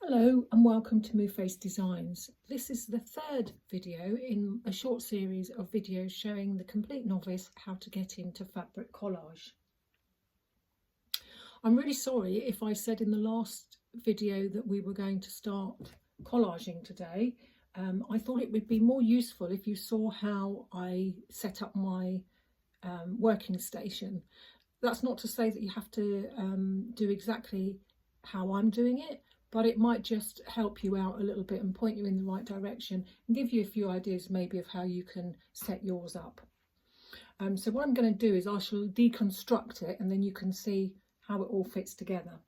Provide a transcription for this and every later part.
Hello and welcome to Move Face Designs. This is the third video in a short series of videos showing the complete novice how to get into fabric collage. I'm really sorry if I said in the last video that we were going to start collaging today. I thought it would be more useful if you saw how I set up my working station. That's not to say that you have to do exactly how I'm doing it, but it might just help you out a little bit and point you in the right direction and give you a few ideas maybe of how you can set yours up. So what I'm going to do is I shall deconstruct it and then you can see how it all fits together.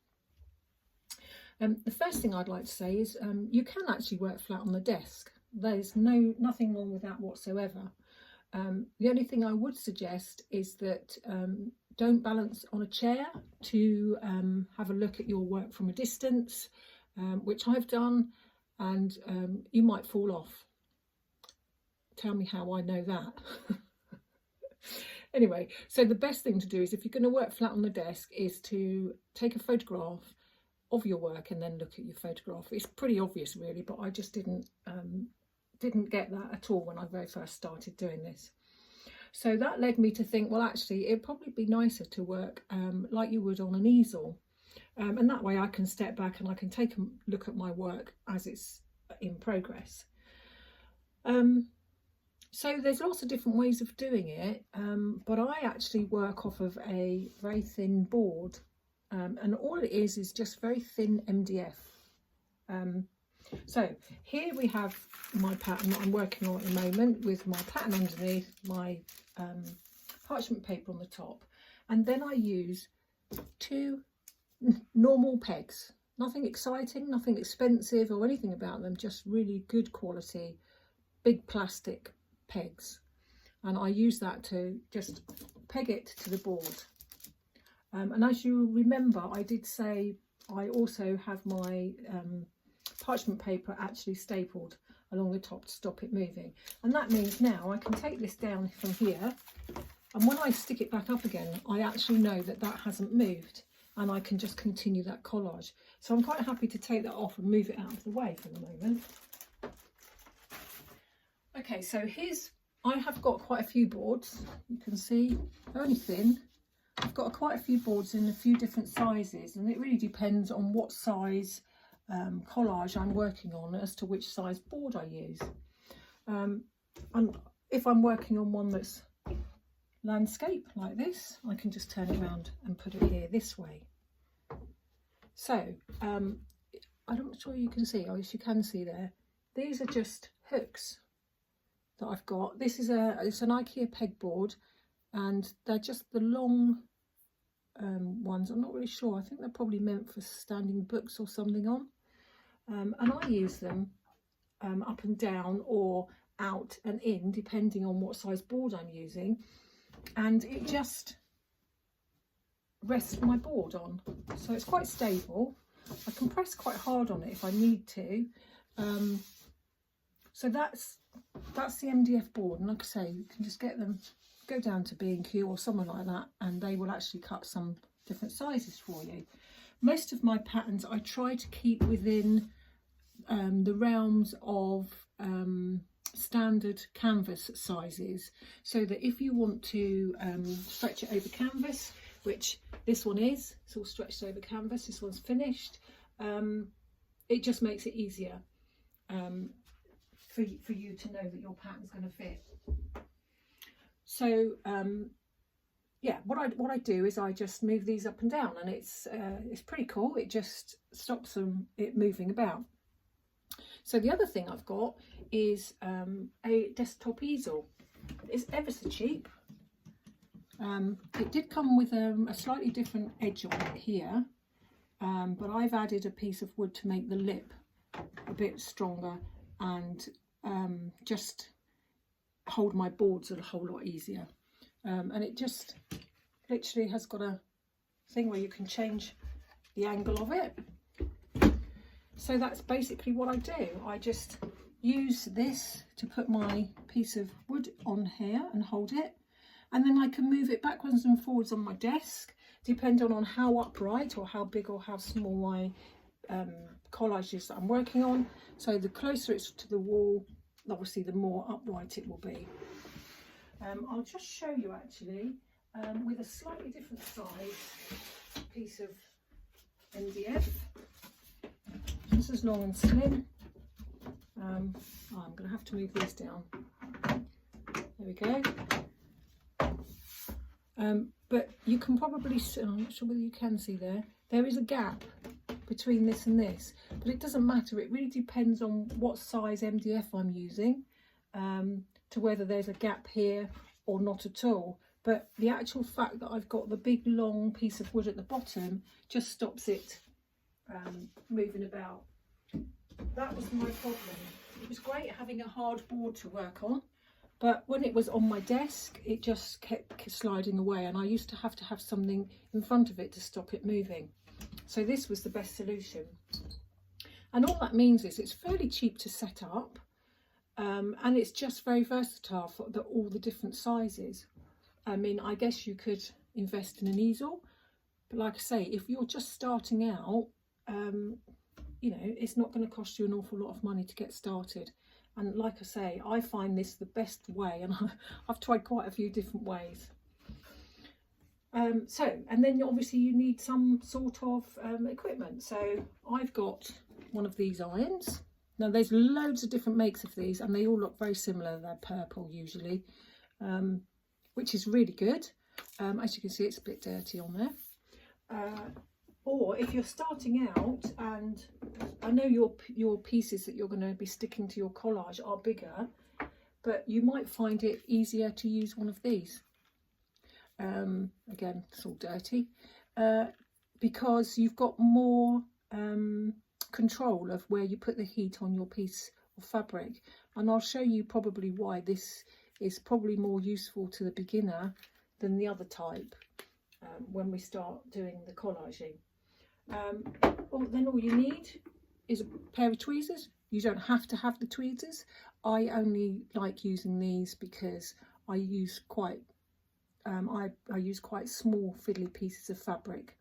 The first thing I'd like to say is you can actually work flat on the desk. There's nothing wrong with that whatsoever. The only thing I would suggest is that don't balance on a chair to have a look at your work from a distance, which I've done, and you might fall off. Tell me how I know that. Anyway, so the best thing to do is if you're going to work flat on the desk is to take a photograph of your work and then look at your photograph. It's pretty obvious really, but I just didn't get that at all when I very first started doing this. So that led me to think, well, actually, it'd probably be nicer to work like you would on an easel. And that way I can step back and I can take a look at my work as it's in progress. So there's lots of different ways of doing it, but I actually work off of a very thin board. And all it is just very thin MDF. So here we have my pattern that I'm working on at the moment with my pattern underneath, my parchment paper on the top, and then I use two normal pegs. Nothing exciting, nothing expensive or anything about them, just really good quality big plastic pegs, and I use that to just peg it to the board. And as you remember, I did say I also have my parchment paper actually stapled along the top to stop it moving, and that means now I can take this down from here, and when I stick it back up again I actually know that that hasn't moved and I can just continue that collage. So I'm quite happy to take that off and move it out of the way for the moment. Okay, so I have got quite a few boards. You can see they're only thin. I've got quite a few boards in a few different sizes, and it really depends on what size collage I'm working on as to which size board I use. And if I'm working on one that's landscape like this, I can just turn it around and put it here this way. So I'm not sure you can see, yes you can see there, these are just hooks that I've got. This is it's an IKEA pegboard, and they're just the long ones. I'm not really sure, I think they're probably meant for standing books or something on. And I use them up and down or out and in depending on what size board I'm using, and it just rests my board on, so it's quite stable. I can press quite hard on it if I need to. So that's the MDF board, and like I say, you can just get them, go down to B&Q or somewhere like that, and they will actually cut some different sizes for you. Most of my patterns I try to keep within the realms of standard canvas sizes, so that if you want to stretch it over canvas, which this one is, it's all stretched over canvas, this one's finished, it just makes it easier for you to know that your pattern's going to fit. So yeah, what I do is I just move these up and down, and it's pretty cool. It just stops it moving about. So the other thing I've got is a desktop easel. It's ever so cheap. It did come with a slightly different edge on it here, but I've added a piece of wood to make the lip a bit stronger and just hold my boards a whole lot easier. And it just literally has got a thing where you can change the angle of it. So that's basically what I do. I just use this to put my piece of wood on here and hold it, and then I can move it backwards and forwards on my desk depending on how upright or how big or how small my collages that I'm working on. So the closer it's to the wall, obviously the more upright it will be. I'll just show you actually with a slightly different size piece of MDF. This is long and slim. I'm going to have to move these down. There we go. But you can probably see, I'm not sure whether you can see there is a gap between this and this, but it doesn't matter. It really depends on what size MDF I'm using to whether there's a gap here or not at all. But the actual fact that I've got the big long piece of wood at the bottom just stops it moving about. That was my problem. It was great having a hard board to work on, but when it was on my desk it just kept sliding away, and I used to have something in front of it to stop it moving. So this was the best solution, and all that means is it's fairly cheap to set up, and it's just very versatile for all the different sizes. I mean, I guess you could invest in an easel, but like I say, if you're just starting out, you know, it's not going to cost you an awful lot of money to get started. And like I say, I find this the best way, and I've tried quite a few different ways. And then obviously you need some sort of equipment. So I've got one of these irons. Now there's loads of different makes of these, and they all look very similar. They're purple usually, which is really good. As you can see, it's a bit dirty on there. Or if you're starting out, and I know your pieces that you're going to be sticking to your collage are bigger, but you might find it easier to use one of these. Again, it's all dirty, because you've got more control of where you put the heat on your piece of fabric, and I'll show you probably why this is probably more useful to the beginner than the other type when we start doing the collaging. Then all you need is a pair of tweezers. You don't have to have the tweezers. I only like using these because I use quite I use quite small fiddly pieces of fabric,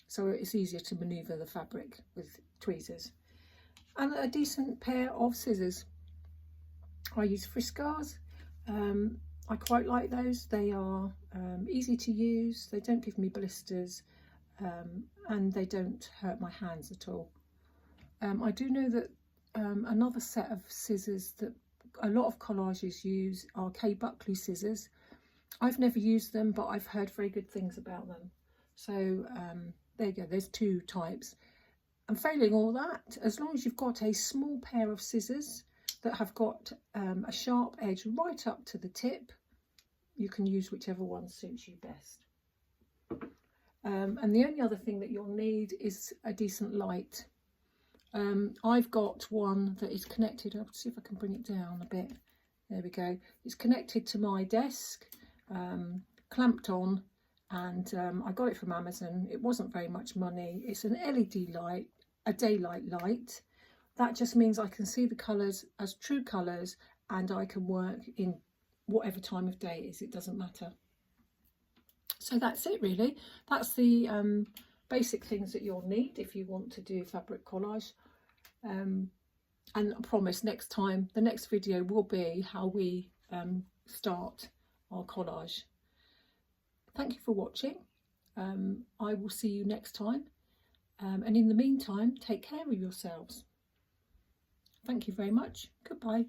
so it's easier to manoeuvre the fabric with tweezers. And a decent pair of scissors. I use Friscars. I quite like those. They are easy to use, they don't give me blisters, and they don't hurt my hands at all. I do know that another set of scissors that a lot of collages use are K. Buckley scissors. I've never used them, but I've heard very good things about them. So there you go, there's two types. And failing all that, as long as you've got a small pair of scissors that have got a sharp edge right up to the tip, you can use whichever one suits you best. And the only other thing that you'll need is a decent light. I've got one that is connected, I'll see if I can bring it down a bit. There we go. It's connected to my desk, clamped on, and I got it from Amazon. It wasn't very much money. It's an LED light, a daylight light. That just means I can see the colours as true colours, and I can work in whatever time of day it is, it doesn't matter. So that's it really. That's the basic things that you'll need if you want to do fabric collage. And I promise next time, the next video will be how we start our collage. Thank you for watching. I will see you next time. And in the meantime, take care of yourselves. Thank you very much. Goodbye.